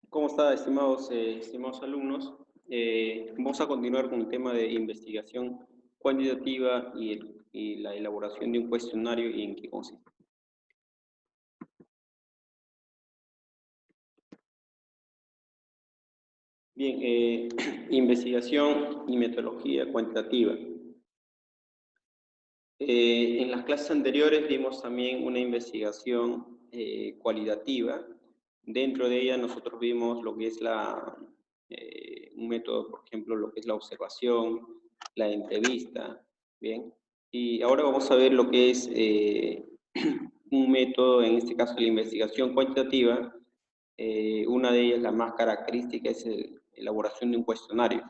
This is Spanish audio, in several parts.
¿Cómo está, estimados alumnos? Vamos a continuar con el tema de investigación cuantitativa y la elaboración de un cuestionario y en qué consiste. Bien, investigación y metodología cuantitativa. En las clases anteriores vimos también una investigación cualitativa. Dentro de ella nosotros vimos lo que es un método, por ejemplo, lo que es la observación, la entrevista, ¿bien? Y ahora vamos a ver lo que es un método, en este caso la investigación cuantitativa. Una de ellas, la más característica, es la elaboración de un cuestionario.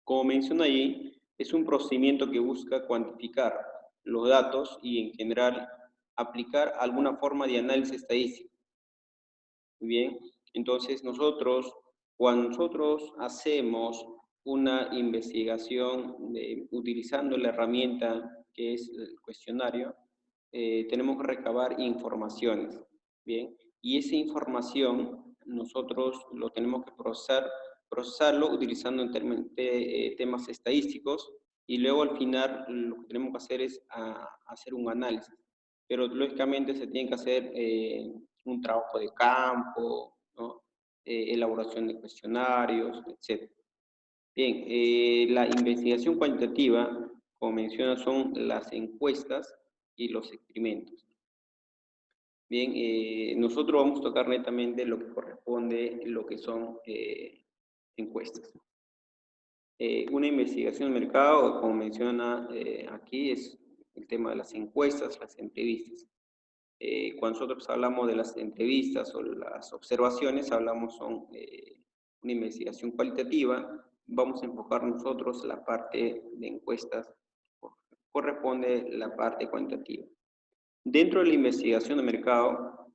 Como menciona allí, es un procedimiento que busca cuantificar los datos y, en general, aplicar alguna forma de análisis estadístico. Muy bien, entonces cuando nosotros hacemos una investigación utilizando la herramienta que es el cuestionario, tenemos que recabar informaciones, ¿bien? Y esa información nosotros lo tenemos que procesarlo utilizando temas estadísticos, y luego al final lo que tenemos que hacer es hacer un análisis. Pero lógicamente se tiene que hacer un trabajo de campo, ¿no? Elaboración de cuestionarios, etc. Bien, la investigación cuantitativa, como menciona, son las encuestas y los experimentos. Bien, nosotros vamos a tocar netamente lo que corresponde, lo que son encuestas. Una investigación de mercado, como menciona aquí, es el tema de las encuestas, las entrevistas. Cuando nosotros hablamos de las entrevistas o las observaciones, son una investigación cualitativa. Vamos a enfocar nosotros la parte de encuestas, corresponde la parte cuantitativa. Dentro de la investigación de mercado,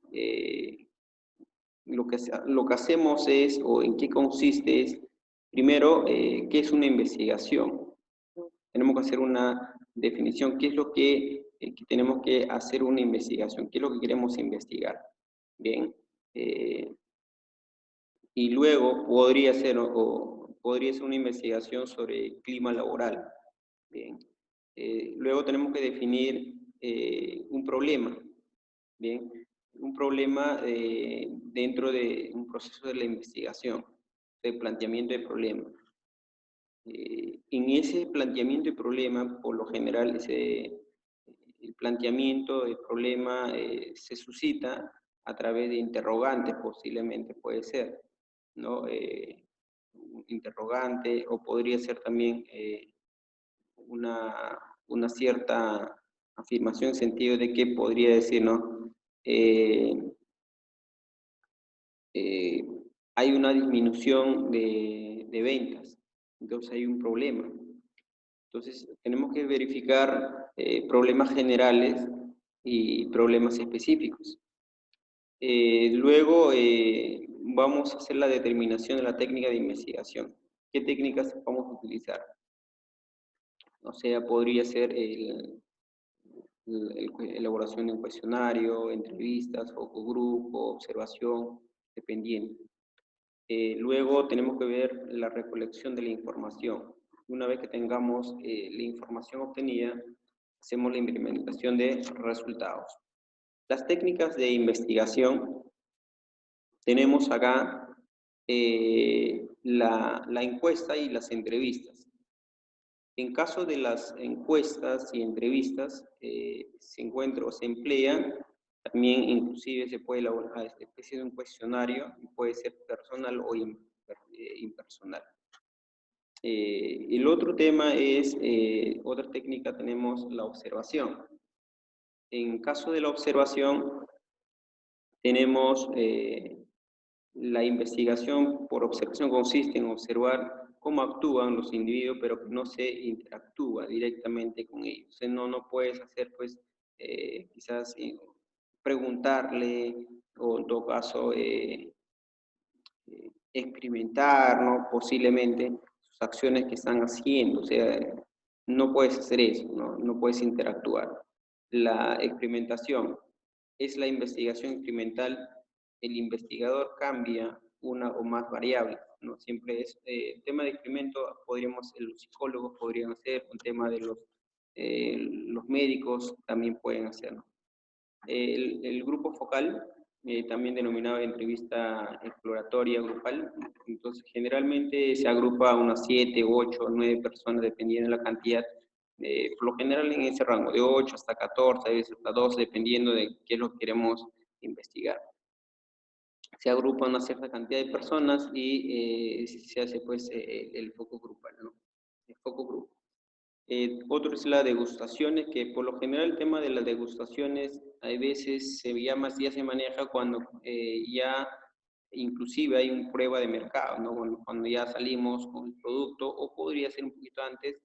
lo que hacemos es, o en qué consiste es, primero, ¿qué es una investigación? Tenemos que hacer una definición, qué es lo que tenemos que hacer una investigación, qué es lo que queremos investigar. Bien, y luego podría ser una investigación sobre el clima laboral. Bien, luego tenemos que definir un problema. Bien, un problema dentro de un proceso de la investigación, de planteamiento de problema. En ese planteamiento de problema, por lo general, el planteamiento del problema se suscita a través de interrogantes, posiblemente puede ser, ¿no? Un interrogante, o podría ser también una cierta afirmación en sentido de que podría decir, ¿no? Eh, Hay una disminución de ventas, entonces hay un problema. Entonces tenemos que verificar problemas generales y problemas específicos. Luego vamos a hacer la determinación de la técnica de investigación. ¿Qué técnicas vamos a utilizar? O sea, podría ser elaboración de un cuestionario, entrevistas, focus grupo, observación, dependiendo. Luego tenemos que ver la recolección de la información. Una vez que tengamos la información obtenida, hacemos la implementación de resultados. Las técnicas de investigación, tenemos acá la encuesta y las entrevistas. En caso de las encuestas y entrevistas, se encuentra o se emplea, también inclusive se puede elaborar esta especie de un cuestionario, puede ser personal o impersonal. El otro tema es, otra técnica tenemos la observación. En caso de la observación, tenemos la investigación por observación consiste en observar cómo actúan los individuos, pero no se interactúa directamente con ellos. No puedes hacer, pues, quizás preguntarle, o en todo caso, experimentar, ¿no? Posiblemente sus acciones que están haciendo. O sea, no puedes hacer eso, no puedes interactuar. La experimentación es la investigación experimental. El investigador cambia una o más variables, ¿no? Siempre es, el tema de experimento, los psicólogos podrían hacer, un tema de los médicos también pueden hacerlo. El grupo focal, también denominado entrevista exploratoria grupal, entonces generalmente se agrupa a unas 7, 8, 9 personas, dependiendo de la cantidad, por lo general en ese rango, de 8 hasta 14, a veces hasta 12, dependiendo de qué es lo que queremos investigar. Se agrupa una cierta cantidad de personas y se hace pues el foco grupal, ¿no? El foco grupo. Otro es la degustaciones, que por lo general el tema de las degustaciones a veces ya se maneja cuando ya inclusive hay una prueba de mercado, ¿no? Cuando ya salimos con el producto, o podría ser un poquito antes,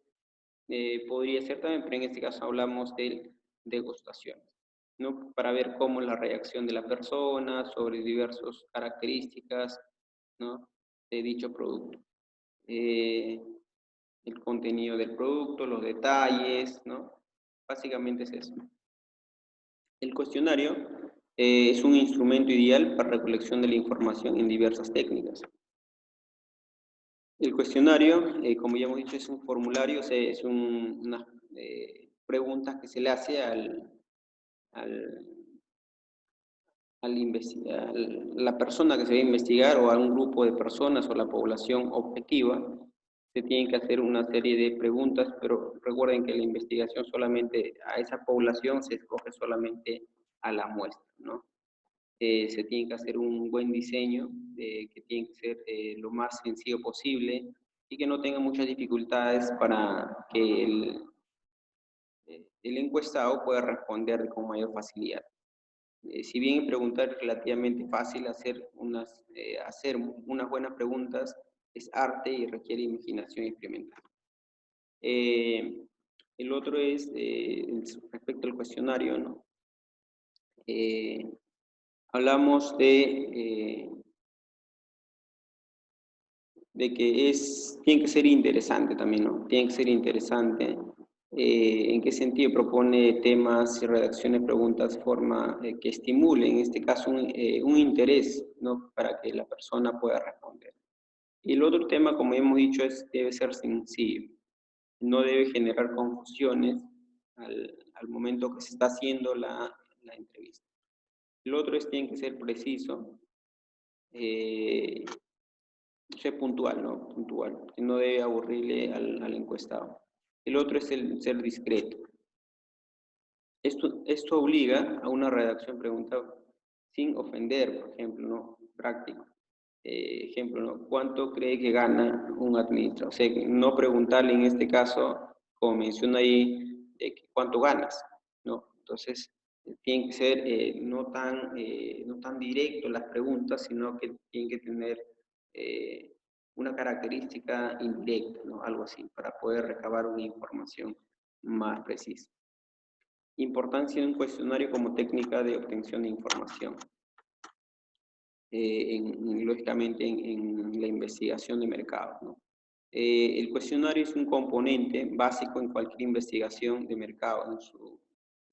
podría ser también, pero en este caso hablamos de degustaciones, ¿no? Para ver cómo es la reacción de la persona sobre diversas características, ¿no? De dicho producto. El contenido del producto, los detalles, ¿no? Básicamente es eso. El cuestionario es un instrumento ideal para recolección de la información en diversas técnicas. El cuestionario, como ya hemos dicho, es un formulario, o sea, es unas preguntas que se le hace la persona que se va a investigar, o a un grupo de personas o la población objetiva. Se tienen que hacer una serie de preguntas, pero recuerden que la investigación solamente a esa población se escoge solamente a la muestra, ¿no? Se tiene que hacer un buen diseño, que tiene que ser lo más sencillo posible y que no tenga muchas dificultades para que el encuestado pueda responder con mayor facilidad. Si bien preguntar es relativamente fácil, hacer unas buenas preguntas es arte y requiere imaginación experimental. El otro es respecto al cuestionario, ¿no? Hablamos de que tiene que ser interesante también, ¿no? Tiene que ser interesante. ¿En qué sentido? Propone temas y redacciones, preguntas de forma que estimule, en este caso, un interés, ¿no? Para que la persona pueda responder. Y el otro tema, como hemos dicho, debe ser sencillo. No debe generar confusiones al momento que se está haciendo la entrevista. El otro tiene que ser preciso, ser puntual, ¿no? Puntual, que no debe aburrirle al encuestado. El otro es el ser discreto. Esto obliga a una redacción pregunta sin ofender, por ejemplo, ¿no? Práctico. Ejemplo, ¿no? ¿Cuánto cree que gana un administrador? O sea, no preguntarle en este caso, como menciona ahí, cuánto ganas, ¿no? Entonces, tienen que ser no tan directo las preguntas, sino que tienen que tener una característica indirecta, ¿no? Algo así, para poder recabar una información más precisa. Importancia de un cuestionario como técnica de obtención de información. Lógicamente en la investigación de mercados, ¿no? El cuestionario es un componente básico en cualquier investigación de mercado. Su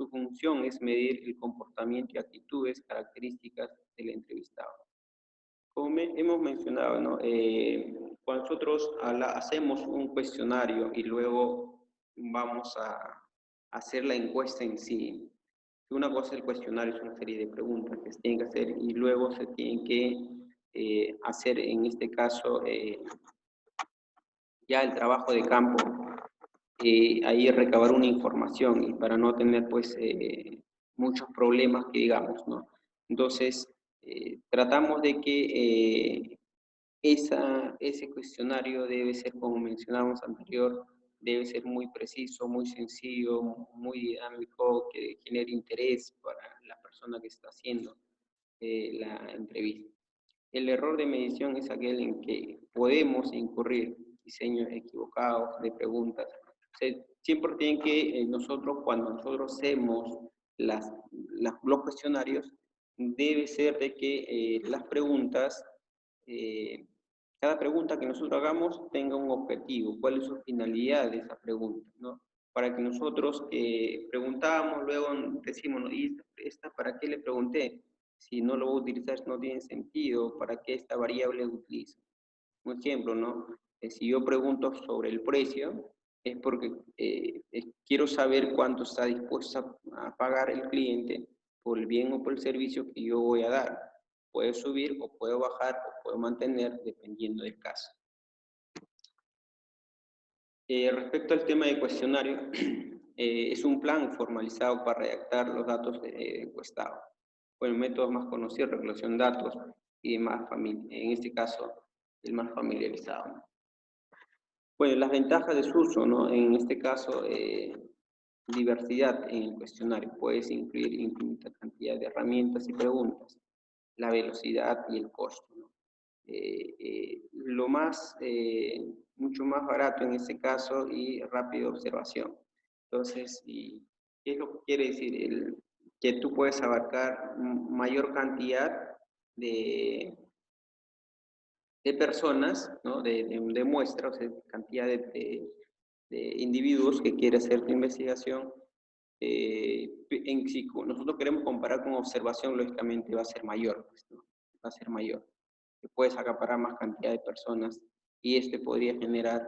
función es medir el comportamiento y actitudes características del entrevistado. Como hemos mencionado, ¿no? Cuando nosotros hacemos un cuestionario y luego vamos a hacer la encuesta en sí, una cosa es el cuestionario, es una serie de preguntas que se tienen que hacer y luego se tienen que hacer, en este caso, ya el trabajo de campo, ahí recabar una información y para no tener pues muchos problemas que digamos, ¿no? Entonces, tratamos de que ese cuestionario debe ser, como mencionamos anterior, debe ser muy preciso, muy sencillo, muy dinámico, que genere interés para la persona que está haciendo la entrevista. El error de medición es aquel en que podemos incurrir diseños equivocados de preguntas. O sea, siempre tienen que cuando nosotros hacemos los cuestionarios, debe ser de que las preguntas, cada pregunta que nosotros hagamos tenga un objetivo, cuál es su finalidad de esa pregunta, ¿no? Para que nosotros preguntamos, luego decimos, ¿y esta para qué le pregunté? Si no lo voy a utilizar, no tiene sentido. ¿Para qué esta variable utilizo? Un ejemplo, ¿no? Si yo pregunto sobre el precio, es porque quiero saber cuánto está dispuesto a pagar el cliente por el bien o por el servicio que yo voy a dar. Puede subir o puedo bajar o puedo mantener dependiendo del caso. Respecto al tema de cuestionario, es un plan formalizado para redactar los datos encuestados. Bueno, métodos más conocidos, recolección de datos y más en este caso, el más familiarizado. Bueno, las ventajas de su uso, ¿no? En este caso, diversidad en el cuestionario. Puedes incluir infinita cantidad de herramientas y preguntas, la velocidad y el costo, ¿no? Mucho más barato en este caso y rápida observación. Entonces, ¿qué es lo que quiere decir? Que tú puedes abarcar mayor cantidad de personas, ¿no? de muestras, o sea, cantidad de individuos que quiere hacer tu investigación. Si nosotros queremos comparar con observación, lógicamente va a ser mayor, pues, ¿no? Va a ser mayor. Puedes acaparar más cantidad de personas y este podría generar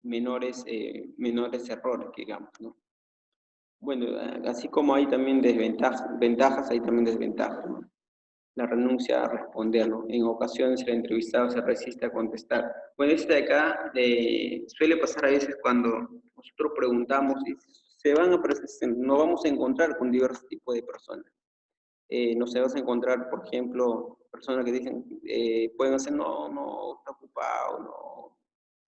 menores errores, digamos, ¿no? Bueno, así como hay también ventajas, hay también desventajas, ¿no? La renuncia a responder, ¿no? En ocasiones el entrevistado se resiste a contestar. Bueno, este de acá suele pasar a veces cuando nosotros preguntamos y nos vamos a encontrar con diversos tipos de personas. No se vas a encontrar, por ejemplo, personas que dicen, pueden hacer, no, está ocupado, no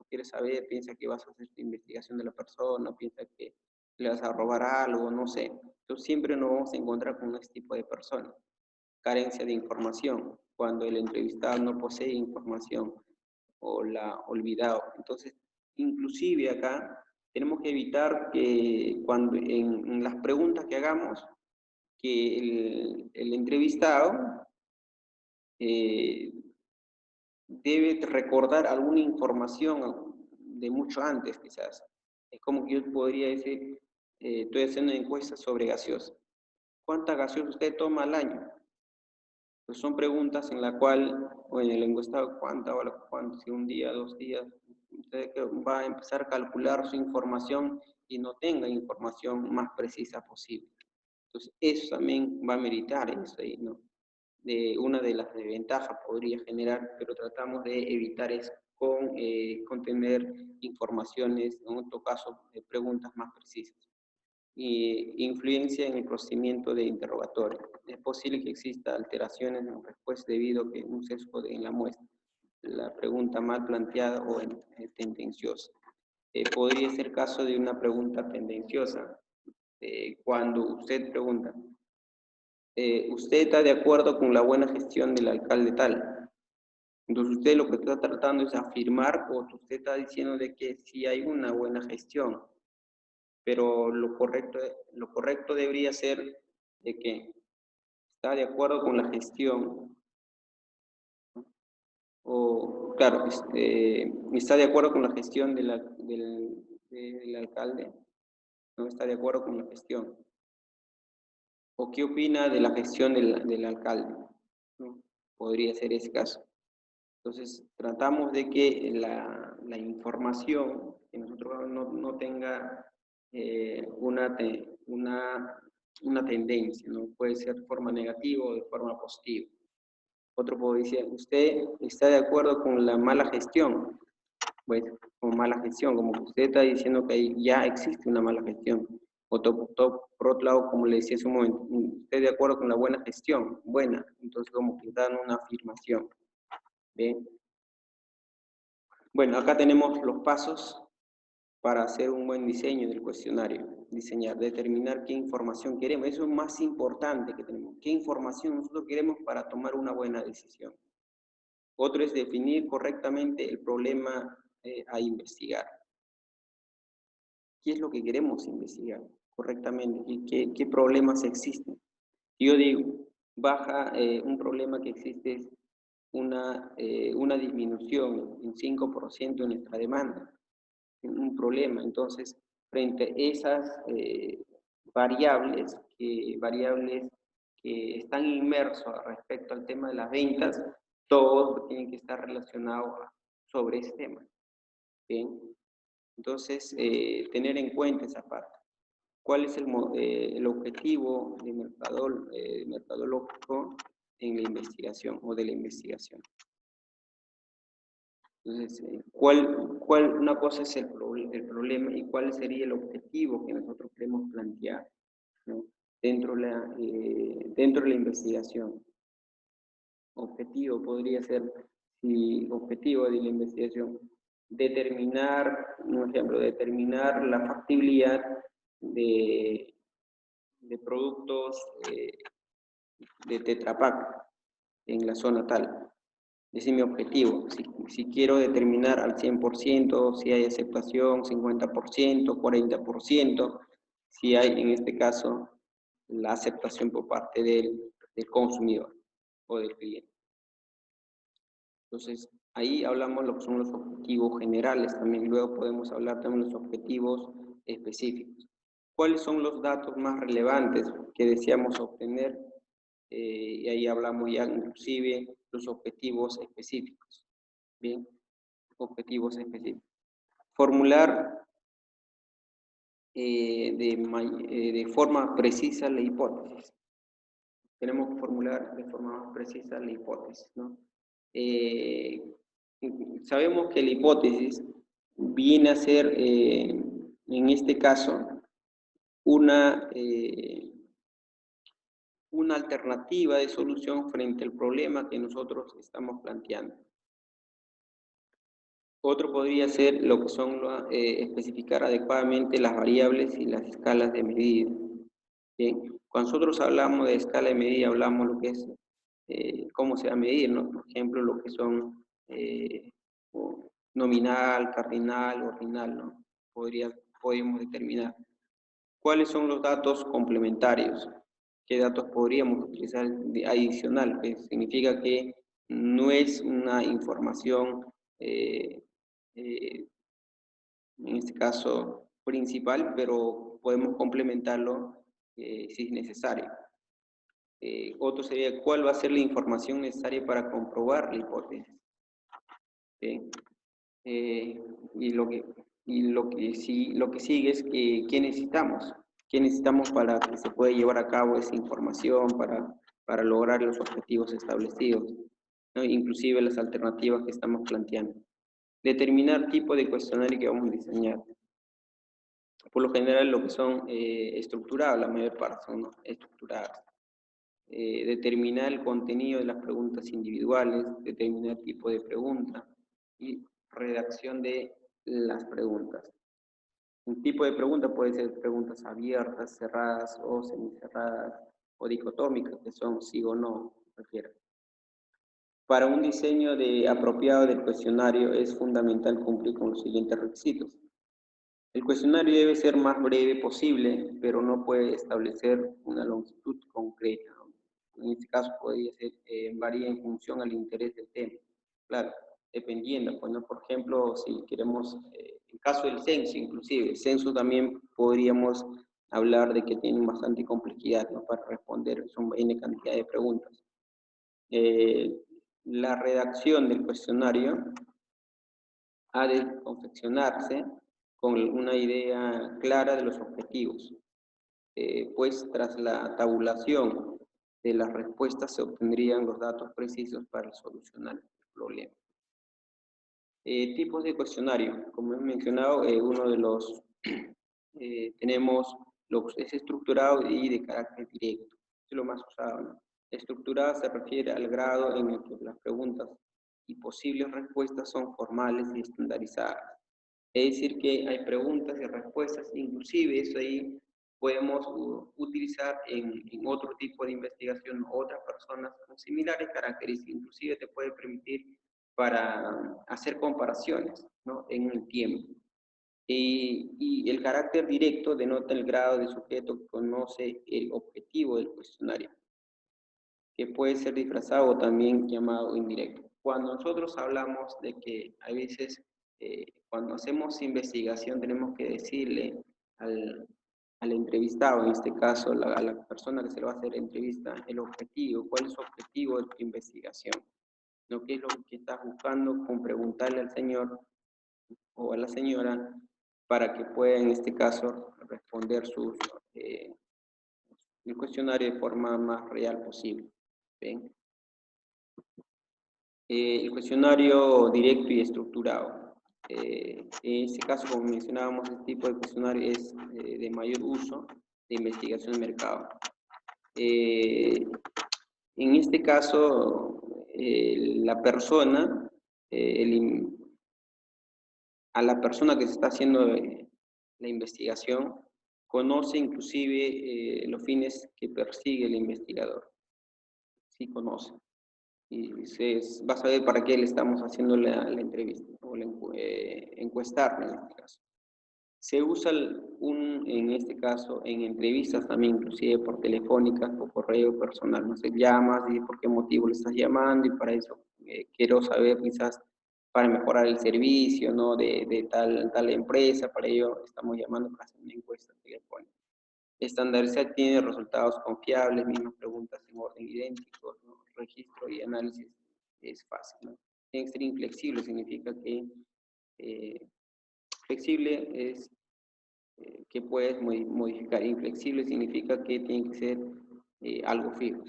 quiere saber, piensa que vas a hacer tu investigación de la persona, piensa que le vas a robar algo, no sé. Entonces siempre nos vamos a encontrar con este tipo de personas. Carencia de información, cuando el entrevistado no posee información o la ha olvidado. Entonces, inclusive acá tenemos que evitar que cuando en las preguntas que hagamos, que el entrevistado debe recordar alguna información de mucho antes, quizás. Es como que yo podría decir, estoy haciendo una encuesta sobre gaseosa. ¿Cuántas gaseosas usted toma al año? Pues son preguntas en la cual, o en el encuestado, cuánto, si un día, 2 días, usted va a empezar a calcular su información y no tenga información más precisa posible. Entonces, eso también va a meritar eso ahí, ¿no? Una de las desventajas podría generar, pero tratamos de evitar eso con tener informaciones, en otro caso, preguntas más precisas. Influencia en el procedimiento de interrogatorio. Es posible que exista alteraciones en la respuesta debido a que un sesgo en la muestra, la pregunta mal planteada o tendenciosa. Podría ser caso de una pregunta tendenciosa. Cuando usted pregunta, ¿usted está de acuerdo con la buena gestión del alcalde tal? Entonces usted lo que está tratando es afirmar o usted está diciendo de que sí hay una buena gestión, pero lo correcto debería ser de que está de acuerdo con la gestión, o claro, está de acuerdo con la gestión del alcalde, no está de acuerdo con la gestión, o qué opina de la gestión del alcalde, ¿no? Podría ser ese caso. Entonces, tratamos de que la información que nosotros no tenga una tendencia, ¿no? Puede ser de forma negativa o de forma positiva. Otro puede decir, ¿usted está de acuerdo con la mala gestión? Bueno, con mala gestión, como que usted está diciendo que ya existe una mala gestión. Por otro lado, como le decía hace un momento, ¿usted de acuerdo con la buena gestión? Buena, entonces como que dan una afirmación. ¿Bien? Bueno, acá tenemos los pasos para hacer un buen diseño del cuestionario. Diseñar, determinar qué información queremos. Eso es más importante que tenemos. ¿Qué información nosotros queremos para tomar una buena decisión? Otro es definir correctamente el problema a investigar. ¿Qué es lo que queremos investigar correctamente? ¿Y qué problemas existen? Yo digo, un problema que existe es una disminución en 5% en nuestra demanda. Un problema. Entonces, frente a esas variables que están inmersos respecto al tema de las ventas, todos tienen que estar relacionados sobre ese tema. Bien, entonces tener en cuenta esa parte. ¿Cuál es el objetivo de mercadológico en la investigación o de la investigación? Entonces, una cosa es el problema y cuál sería el objetivo que nosotros queremos plantear, ¿no? dentro de la investigación. Objetivo podría ser, si objetivo de la investigación, determinar, un ejemplo, determinar la factibilidad de productos de Tetra Pak en la zona tal. Ese es mi objetivo. Si quiero determinar al 100% si hay aceptación, 50%, 40%, si hay en este caso la aceptación por parte del consumidor o del cliente. Entonces, ahí hablamos lo que son los objetivos generales también. Luego podemos hablar también de los objetivos específicos. ¿Cuáles son los datos más relevantes que deseamos obtener? Y ahí hablamos ya inclusive los objetivos específicos. Bien, objetivos específicos. Formular de forma precisa la hipótesis. Tenemos que formular de forma más precisa la hipótesis, ¿no? Sabemos que la hipótesis viene a ser, en este caso, una alternativa de solución frente al problema que nosotros estamos planteando. Otro podría ser lo que son especificar adecuadamente las variables y las escalas de medida. Bien, cuando nosotros hablamos de escala de medida, hablamos lo que es cómo se va a medir, ¿no? Por ejemplo, lo que son nominal, cardinal, ordinal, ¿no? Podríamos determinar. ¿Cuáles son los datos complementarios? ¿Qué datos podríamos utilizar adicional? Que significa que no es una información, en este caso, principal, pero podemos complementarlo si es necesario. Otro sería, ¿cuál va a ser la información necesaria para comprobar la hipótesis? Y lo que sigue es ¿qué necesitamos? ¿Qué necesitamos para que se pueda llevar a cabo esa información, para lograr los objetivos establecidos, ¿no? Inclusive las alternativas que estamos planteando? Determinar tipo de cuestionario que vamos a diseñar. Por lo general lo que son estructurados, la mayor parte son, ¿no?, estructuradas. Determinar el contenido de las preguntas individuales, determinar tipo de pregunta y redacción de las preguntas. Un tipo de pregunta puede ser preguntas abiertas, cerradas o semicerradas o dicotómicas, que son sí o no, cualquiera. Para un diseño apropiado del cuestionario es fundamental cumplir con los siguientes requisitos. El cuestionario debe ser más breve posible, pero no puede establecer una longitud concreta, ¿no? En este caso podría ser, varía en función al interés del tema. Claro, dependiendo, pues, ¿no? Por ejemplo, si queremos, en caso del censo inclusive, el censo también podríamos hablar de que tiene bastante complejidad, ¿no?, para responder, son N cantidad de preguntas. La redacción del cuestionario ha de confeccionarse con una idea clara de los objetivos, pues tras la tabulación de las respuestas se obtendrían los datos precisos para solucionar el problema. Tipos de cuestionario. Como he mencionado, uno de los tenemos lo que es estructurado y de carácter directo. Es lo más usado, ¿no? Estructurada se refiere al grado en el que las preguntas y posibles respuestas son formales y estandarizadas. Es decir, que hay preguntas y respuestas, inclusive eso ahí podemos utilizar en otro tipo de investigación, otras personas con similares características, inclusive te puede permitir para hacer comparaciones, ¿no?, en el tiempo. Y el carácter directo denota el grado de sujeto que conoce el objetivo del cuestionario, que puede ser disfrazado o también llamado indirecto. Cuando nosotros hablamos de que a veces cuando hacemos investigación tenemos que decirle al entrevistado, en este caso a la persona que se le va a hacer entrevista, el objetivo, cuál es su objetivo de tu investigación, ¿no? ¿Qué es lo que estás buscando con preguntarle al señor o a la señora para que pueda en este caso responder el cuestionario de forma más real posible? ¿Bien? El cuestionario directo y estructurado. En este caso, como mencionábamos, este tipo de cuestionario es de mayor uso de investigación de mercado. En este caso, la persona, a la persona que se está haciendo la investigación, conoce inclusive los fines que persigue el investigador. Sí conoce. Y va a saber para qué le estamos haciendo la entrevista, o encuestar en este caso. Se usa en este caso en entrevistas también, inclusive por telefónicas o correo personal. No sé, llamas y por qué motivo le estás llamando y para eso quiero saber quizás para mejorar el servicio, ¿no? de tal empresa, para ello estamos llamando para hacer una encuesta telefónica. Estandarizar tiene resultados confiables, mismas preguntas en orden idéntico, ¿no? Registro y análisis es fácil, ¿no? Tiene que ser inflexible, significa que flexible es que puedes modificar. Inflexible significa que tiene que ser algo fijo.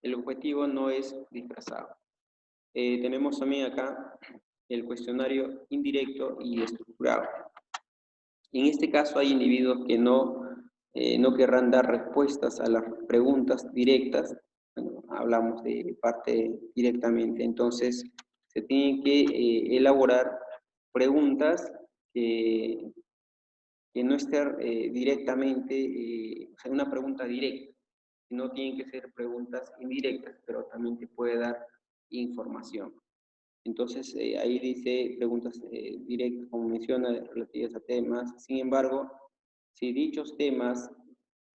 El objetivo no es disfrazado. Tenemos también acá el cuestionario indirecto y estructurado. En este caso hay individuos que no querrán dar respuestas a las preguntas directas. Bueno, hablamos de parte directamente, entonces se tienen que elaborar preguntas que no estén directamente, o sea, una pregunta directa. No tienen que ser preguntas indirectas, pero también te puede dar información. Entonces, ahí dice preguntas directas, como menciona, relativas a temas. Sin embargo, si dichos temas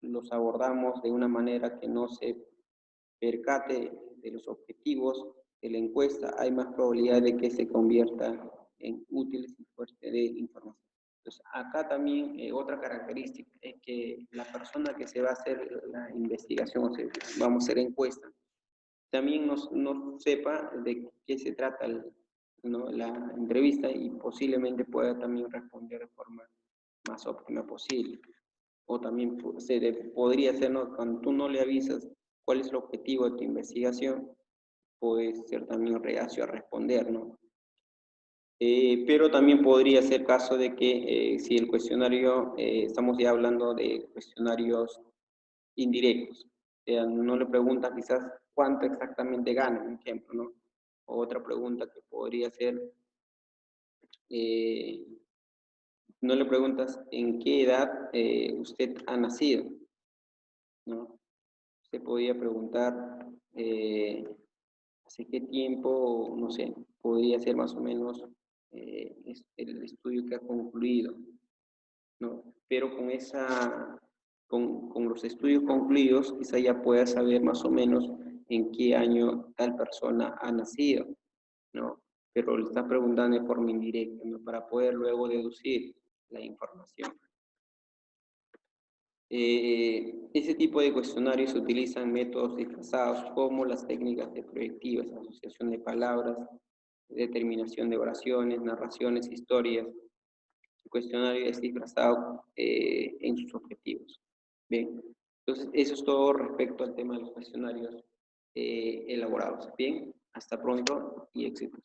los abordamos de una manera que no se percate de los objetivos de la encuesta, hay más probabilidad de que se convierta en útiles y fuerte de información. Entonces, acá también otra característica es que la persona que se va a hacer la investigación, o sea, vamos a hacer encuesta, también no sepa de qué se trata ¿no? la entrevista y posiblemente pueda también responder de forma más óptima posible. O también podría ser, ¿no? Cuando tú no le avisas cuál es el objetivo de tu investigación, puede ser también reacio a responder, ¿no? Pero también podría ser caso de que si el cuestionario, estamos ya hablando de cuestionarios indirectos, no le preguntas quizás cuánto exactamente gana, por ejemplo, ¿no? O otra pregunta que podría ser, no le preguntas en qué edad usted ha nacido, ¿no? Usted podría preguntar hace qué tiempo, no sé, podría ser más o menos el estudio que ha concluido, ¿no? Pero con los estudios concluidos, quizá ya puedas saber más o menos en qué año tal persona ha nacido, ¿no? Pero le está preguntando de forma indirecta, ¿no? Para poder luego deducir la información. Ese tipo de cuestionarios utilizan métodos disfrazados como las técnicas de proyectivas, asociación de palabras, determinación de oraciones, narraciones, historias. El cuestionario es disfrazado en sus objetivos. Bien, entonces eso es todo respecto al tema de los cuestionarios elaborados. Bien, hasta pronto y éxitos.